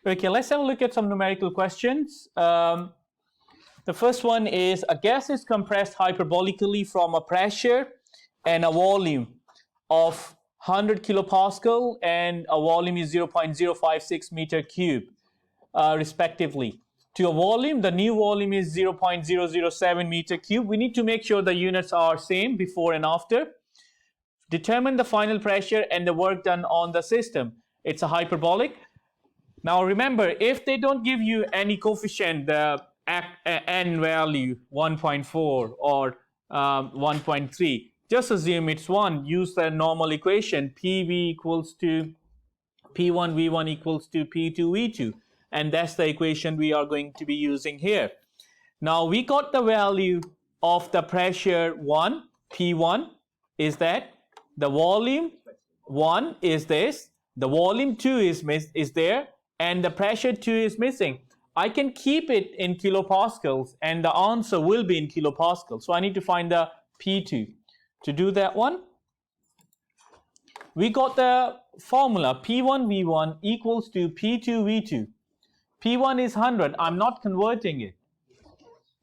Okay, let's have a look at some numerical questions. The first one is, a gas is compressed hyperbolically from a pressure and a volume of 100 kilopascal and a volume is 0.056 meter cube, respectively. To a volume, the new volume is 0.007 meter cube. We need to make sure the units are same before and after. Determine the final pressure and the work done on the system. It's a hyperbolic. Now remember, if they don't give you any coefficient, the n value 1.4 or 1.3, just assume it's 1. Use the normal equation, PV equals to P1 V1 equals to P2 V2, and that's the equation we are going to be using here. Now we got the value of the pressure 1, P1 is that, the volume 1 is this, the volume 2 is there, and the pressure 2 is missing. I can keep it in kilopascals and the answer will be in kilopascals. So I need to find the P2. To do that one, we got the formula P1 V1 equals to P2 V2. P1 is 100. I'm not converting it.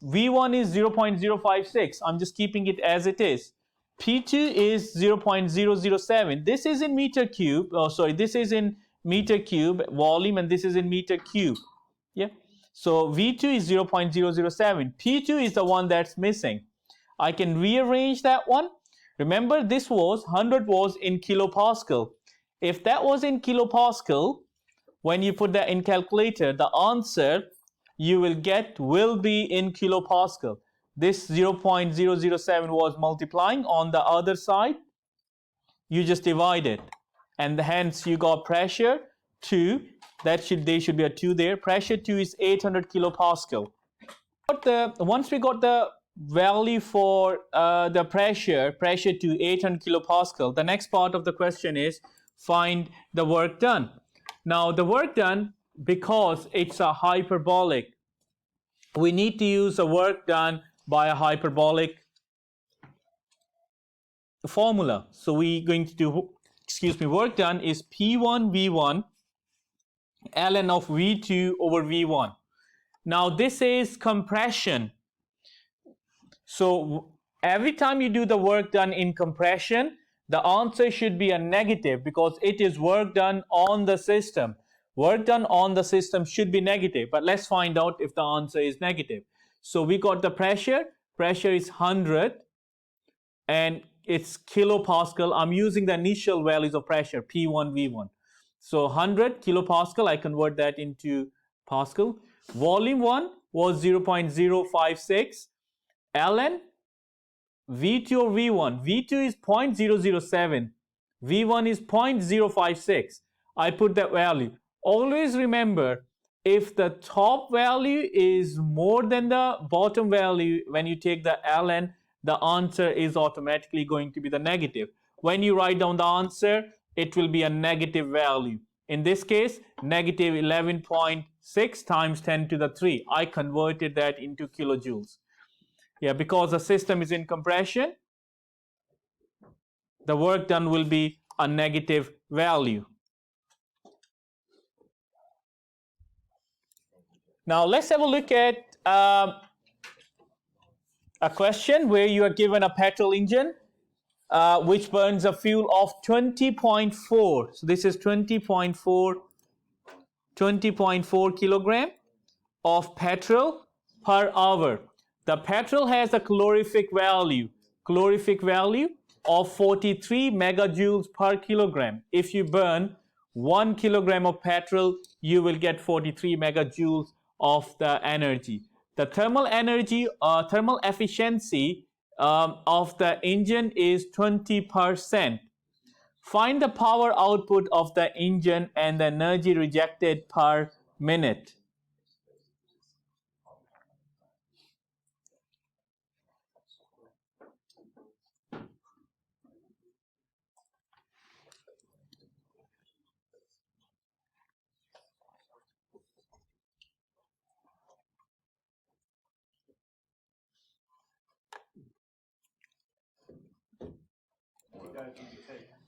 V1 is 0.056. I'm just keeping it as it is. P2 is 0.007. This is in meter cube. Oh, sorry. This is in meter cube volume and this is in meter cube. Yeah. So V2 is 0.007. P2 is the one that's missing. I can rearrange that one. Remember, this was 100 was in kilopascal. If that was in kilopascal, when you put that in calculator, the answer you will get will be in kilopascal. This 0.007 was multiplying on the other side. You just divide it. And hence you got pressure 2. There should be a 2 there. Pressure 2 is 800 kilopascal. Once we got the value for the pressure 2 800 kilopascal, the next part of the question is find the work done. Now the work done, because it's a hyperbolic, we need to use the work done by a hyperbolic formula. So we're going to do, work done is P1 V1 ln of V2 over V1. Now this is compression. So every time you do the work done in compression, the answer should be a negative because it is work done on the system. Work done on the system should be negative, but let's find out if the answer is negative. So we got the pressure is 100 and it's kilopascal. I'm using the initial values of pressure, P1, V1. So 100 kilopascal, I convert that into Pascal. Volume 1 was 0.056. ln V2 or V1. V2 is 0.007. V1 is 0.056. I put that value. Always remember, if the top value is more than the bottom value, when you take the ln, the answer is automatically going to be the negative. When you write down the answer, it will be a negative value. In this case, negative 11.6 times 10 to the 3. I converted that into kilojoules. Yeah, because the system is in compression, the work done will be a negative value. Now let's have a look at a question where you are given a petrol engine which burns a fuel of 20.4. So this is 20.4 kilogram of petrol per hour. The petrol has a calorific value of 43 megajoules per kilogram. If you burn 1 kilogram of petrol, you will get 43 megajoules of the energy. The thermal energy, thermal efficiency of the engine is 20%. Find the power output of the engine and the energy rejected per minute.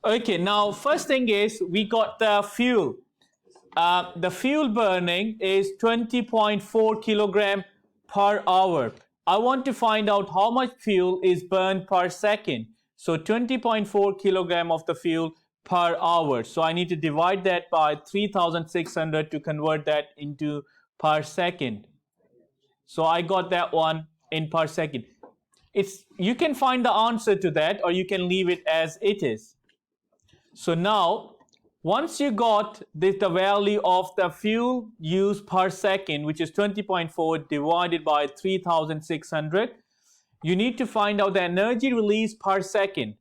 Okay, now first thing is we got the fuel. the fuel burning is 20.4 kilogram per hour. I want to find out how much fuel is burned per second. So 20.4 kilogram of the fuel per hour. So I need to divide that by 3,600 to convert that into per second. So I got that one in per second. You can find the answer to that, or you can leave it as it is. So now, once you got the value of the fuel used per second, which is 20.4 divided by 3,600, you need to find out the energy released per second.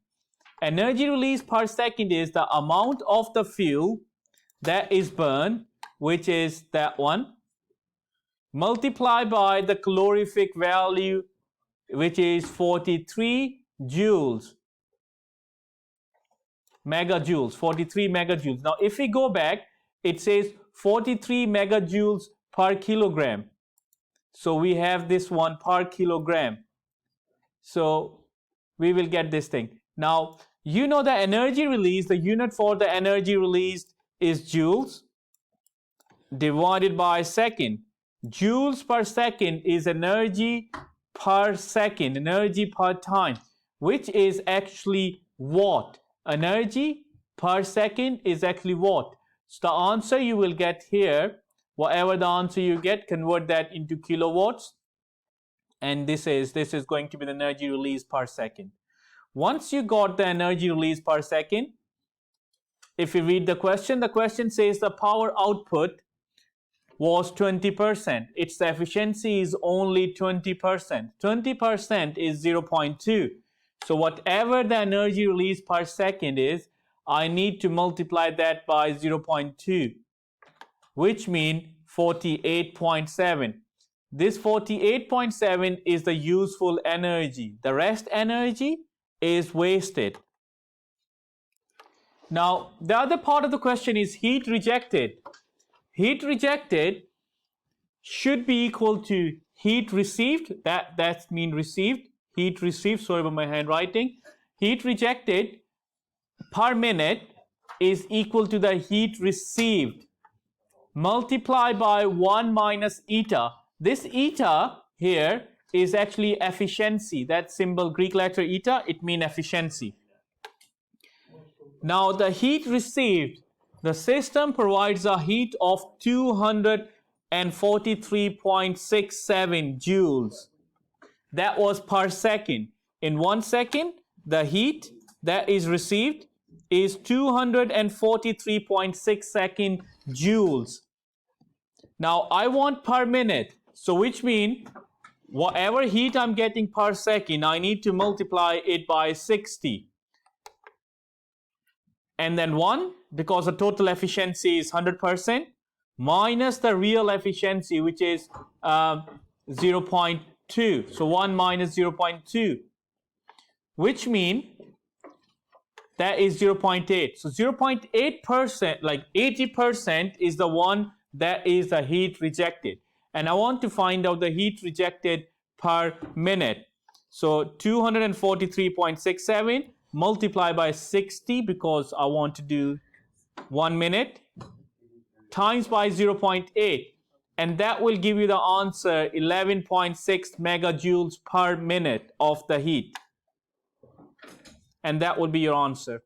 Energy released per second is the amount of the fuel that is burned, which is that one, multiplied by the calorific value, which is 43 joules. Megajoules, 43 megajoules. Now, if we go back, it says 43 megajoules per kilogram. So we have this one per kilogram. So we will get this thing. Now, you know the energy released, the unit for the energy released is joules divided by second. Joules per second is energy per second, energy per time, which is actually watt. Energy per second is actually watt. So the answer you will get here, whatever the answer you get, convert that into kilowatts. And this is going to be the energy released per second. Once you got the energy released per second, if you read the question says the power output was 20%. Its efficiency is only 20%. 20% is 0.2. So whatever the energy released per second is, I need to multiply that by 0.2, which means 48.7. This 48.7 is the useful energy. The rest energy is wasted. Now, the other part of the question is heat rejected. Heat rejected should be equal to heat received. That's mean received. Heat received, sorry about my handwriting. Heat rejected per minute is equal to the heat received multiplied by 1 minus eta. This eta here is actually efficiency. That symbol, Greek letter eta, it means efficiency. Now the heat received, the system provides a heat of 243.67 joules. That was per second. In 1 second, the heat that is received is 243.6 joules. Now, I want per minute. So, which means, whatever heat I'm getting per second, I need to multiply it by 60. And then 1, because the total efficiency is 100%, minus the real efficiency, which is 0.2. So 1 minus 0.2, which means that is 0.8. So 0.8%, like 80% is the one that is the heat rejected. And I want to find out the heat rejected per minute. So 243.67 multiplied by 60, because I want to do 1 minute, times by 0.8. And that will give you the answer 11.6 megajoules per minute of the heat. And that will be your answer.